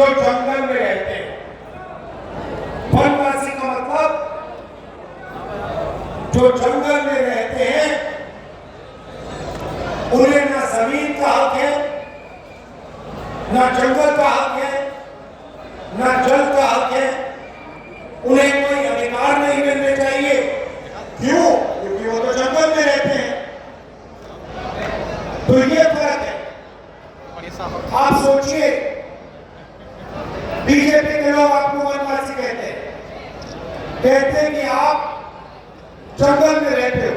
जो जंगल में रहते हैं। वनवासी का मतलब जो जंगल में रहते हैं, उन्हें ना जमीन का हक है, ना जंगल का हक है, ना जल का हक है, उन्हें कोई अधिकार नहीं मिलने चाहिए। क्यों? क्योंकि वो तो जंगल में रहते हैं। तो ये फर्क है। आप सोचिए, बीजेपी के लोग आपको वनवासी कहते हैं कि आप जंगल में रहते हो।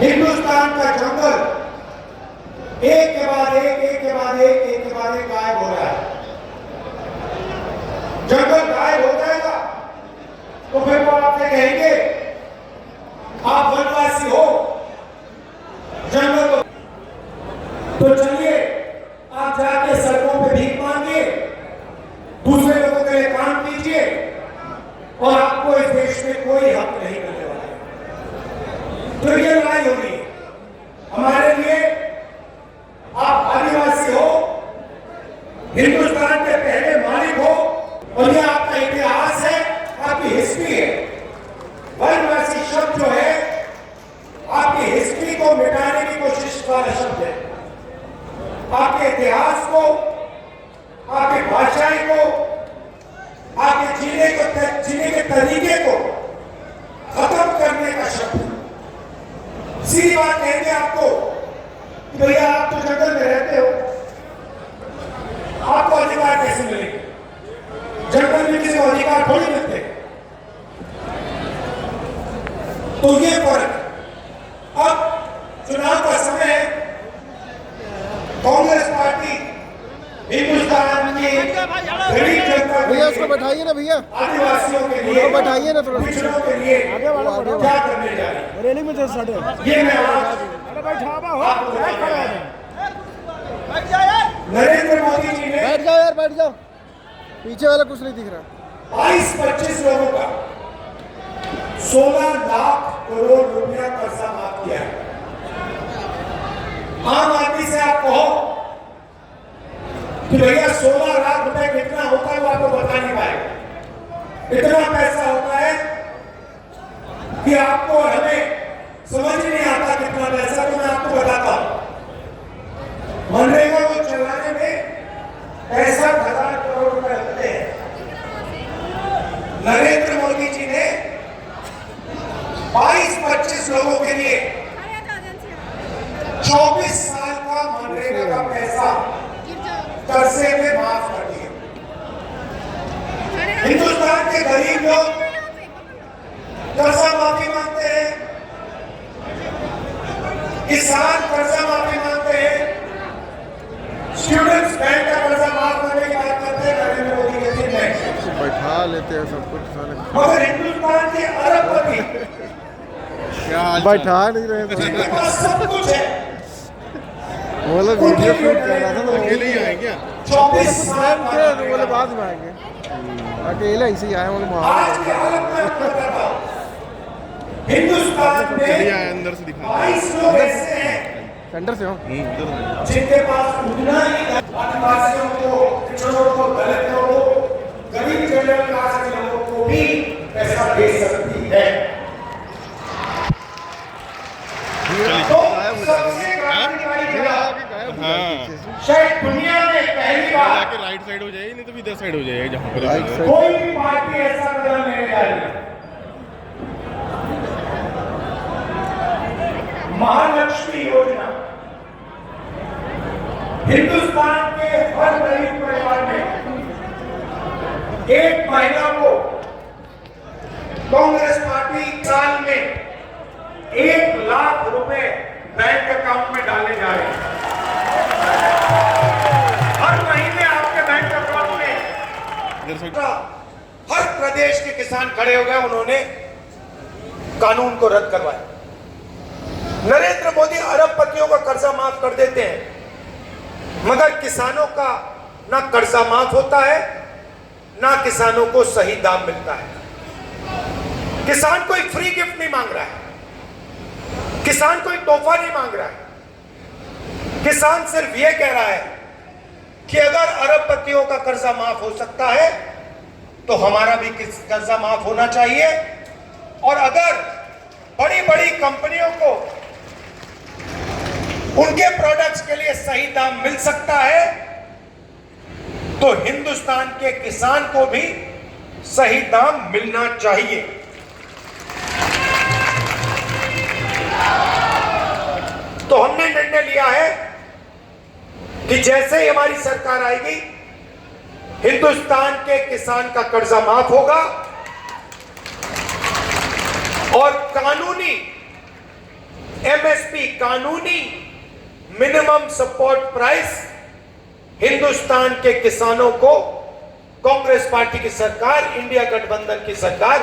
हिंदुस्तान का जंगल एक के बाद एक गायब हो रहा है। जंगल गायब हो जाएगा तो फिर वो आपसे कहेंगे आप वनवासी हो, जंगल। तो चलिए आप जाके सड़कों पे भीख मांगिए, दूसरे लोगों के लिए काम कीजिए और आपको इस देश में कोई हक नहीं मिलने वाला है। तो ये लड़ाई हो रही है हमारे लिए। आप आदिवासी हो, हिंदुस्तान के पहले मालिक हो, और ये आपका इतिहास है, आपकी हिस्ट्री है। वनवासी शब्द जो है आपकी हिस्ट्री को मिटाने की कोशिश वाला शब्द है। आपके इतिहास को, आपकी भाषाएं को, आपके जीने के तरीके को खत्म करने का शब्द है। सीधी बात कहेंगे आपको कि भैया आप तो जंगल में रहते हो, आपको अधिकार कैसे मिलेंगे? जंगल में किसी को अधिकार थोड़ी मिलते। तो ये फर्क। अब चुनाव का समय है। कांग्रेस पार्टी हिंदुस्तान की गरीब जनता भैया उसको बैठाइए ना भैया, आदिवासियों के लिए, बैठाइए ना थोड़ा पिछड़ों के लिए क्या करने जा रही है, रेलिंग में साढ़े ये मैं आज नरेंद्र मोदी जी ने बैठ जाओ यार, बैठ जाओ, पीछे वाला कुछ नहीं दिख रहा। 22-25 लोगों का 16 लाख करोड़ रुपया कर्जा माफ किया है। आम आदमी से आप कहो कि भैया 16 लाख रुपए कितना होता है, वो आपको बता नहीं पाएगा। इतना पैसा होता है कि आपको और हमें समझ नहीं आता कितना पैसा। तो मैं आपको बताता हूं, मनरेगा को चलाने में 65,000 करोड़ रुपए लगते हैं। नरेंद्र मोदी जी ने 22-25 लोगों के लिए 24 साल का मनरेगा का पैसा कर्जे में माफ कर दिया। हिंदुस्तान के गरीब लोग कर्जा माफी मांगते हैं, किसान कर्जा माफी मांगते हैं, स्टूडेंट्स बैंक का कर्जा माफ करने की बात करते हैं। नरेंद्र मोदी कहते हैं नहीं, बैठा लेते हैं सब कुछ। मगर हिंदुस्तान के अरबपति बैठा नहीं रहे, जिनके पास सब कुछ है, वो लोग वीडियो शूट कर रहा था तो अकेले ही आएंगे। 24 साल तो बोले बाद में आएंगे, अकेले ऐसे ही आए। आज की हालत में आपको बताता हूं, हिंदुस्तान में अंदर से दिखा 22 लोग ऐसे हैं सेंटर से हो जिनके पास उतना ही आदिवासियों को, पिछड़ों को, दलितों को, गरीब जनरल क्लास के लोगों को भी पैसा दे सकती है। तो सबसे क्रांतिकारी शायद दुनिया में पहली बार राइट साइड हो जाएगी, नहीं तो इधर साइड हो जाएगी जहाँ पर कोई भी पार्टी ऐसा कदम लेने जा रही है। महालक्ष्मी योजना हिंदुस्तान के हर गरीब परिवार में एक महिला को कांग्रेस पार्टी साल में 1 लाख रुपए बैंक अकाउंट में डाले जा रहे हैं। हर महीने आपके बैंक अकाउंट में हर प्रदेश के किसान खड़े हो गए, उन्होंने कानून को रद्द करवाया। नरेंद्र मोदी अरबपतियों का कर्जा माफ कर देते हैं, मगर किसानों का ना कर्जा माफ होता है, ना किसानों को सही दाम मिलता है। किसान कोई फ्री गिफ्ट नहीं मांग रहा है, किसान कोई तोहफा नहीं मांग रहा है। किसान सिर्फ ये कह रहा है कि अगर अरबपतियों का कर्जा माफ हो सकता है तो हमारा भी कर्जा माफ होना चाहिए, और अगर बड़ी बड़ी कंपनियों को उनके प्रोडक्ट्स के लिए सही दाम मिल सकता है तो हिंदुस्तान के किसान को भी सही दाम मिलना चाहिए। तो हमने निर्णय लिया है कि जैसे ही हमारी सरकार आएगी हिंदुस्तान के किसान का कर्जा माफ होगा और कानूनी एमएसपी, कानूनी मिनिमम सपोर्ट प्राइस हिंदुस्तान के किसानों को कांग्रेस पार्टी की सरकार, इंडिया गठबंधन की सरकार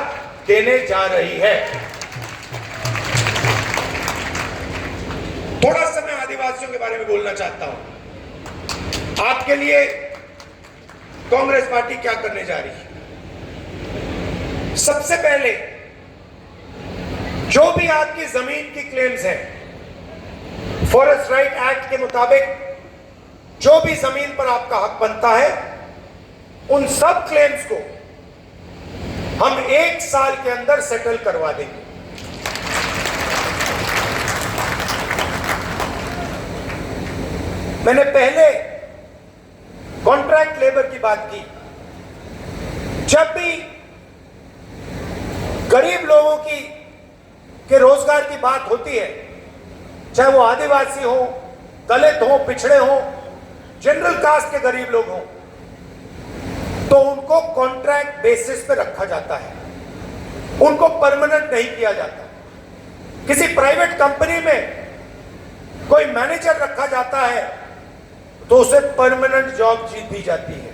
देने जा रही है। थोड़ा सा मैं आदिवासियों के बारे में बोलना चाहता हूं। आपके लिए कांग्रेस पार्टी क्या करने जा रही है? सबसे पहले जो भी आपकी जमीन की क्लेम्स हैं, फॉरेस्ट राइट एक्ट के मुताबिक जो भी जमीन पर आपका हक बनता है, उन सब क्लेम्स को हम 1 साल के अंदर सेटल करवा देंगे। मैंने पहले कॉन्ट्रैक्ट लेबर की बात की। जब भी गरीब लोगों के रोजगार की बात होती है, चाहे वो आदिवासी हो, दलित हो, पिछड़े हो, जनरल कास्ट के गरीब लोग हों, तो उनको कॉन्ट्रैक्ट बेसिस पे रखा जाता है, उनको परमानेंट नहीं किया जाता। किसी प्राइवेट कंपनी में कोई मैनेजर रखा जाता है तो उसे परमानेंट जॉब दी जाती है,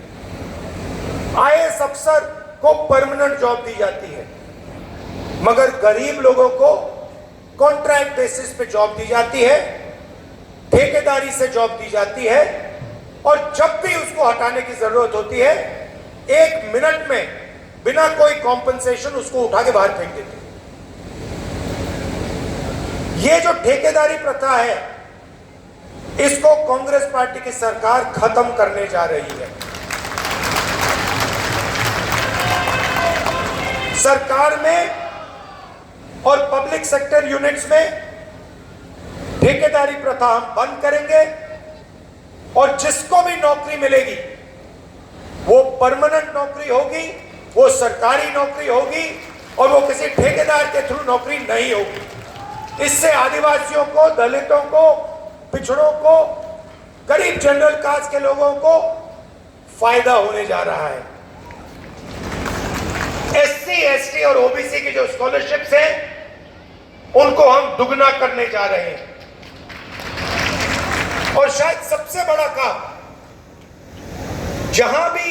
आईएएस अफसर को परमानेंट जॉब दी जाती है, मगर गरीब लोगों को कॉन्ट्रैक्ट बेसिस पे जॉब दी जाती है, ठेकेदारी से जॉब दी जाती है, और जब भी उसको हटाने की जरूरत होती है 1 मिनट में बिना कोई कॉम्पनसेशन उसको उठा के बाहर फेंक देते हैं। ये जो ठेकेदारी प्रथा है, इसको कांग्रेस पार्टी की सरकार खत्म करने जा रही है। सरकार में और पब्लिक सेक्टर यूनिट्स में ठेकेदारी प्रथा हम बंद करेंगे, और जिसको भी नौकरी मिलेगी वो परमानेंट नौकरी होगी, वो सरकारी नौकरी होगी, और वो किसी ठेकेदार के थ्रू नौकरी नहीं होगी। इससे आदिवासियों को, दलितों को, पिछड़ों को, गरीब जनरल कास्ट के लोगों को फायदा होने जा रहा है। एससी, एसटी और ओबीसी की जो स्कॉलरशिप्स हैं उनको हम दुगना करने जा रहे हैं। और शायद सबसे बड़ा काम, जहां भी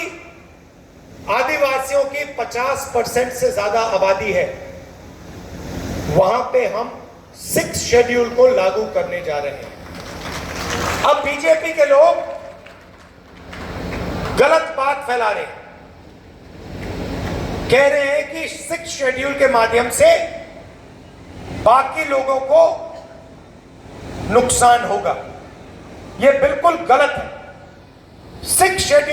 आदिवासियों की 50% से ज्यादा आबादी है, वहां पे हम 6th शेड्यूल को लागू करने जा रहे हैं। अब बीजेपी के लोग गलत बात फैला रहे हैं, कह रहे हैं कि 6th शेड्यूल के माध्यम से बाकी लोगों को नुकसान होगा। यह बिल्कुल गलत है। 6th schedule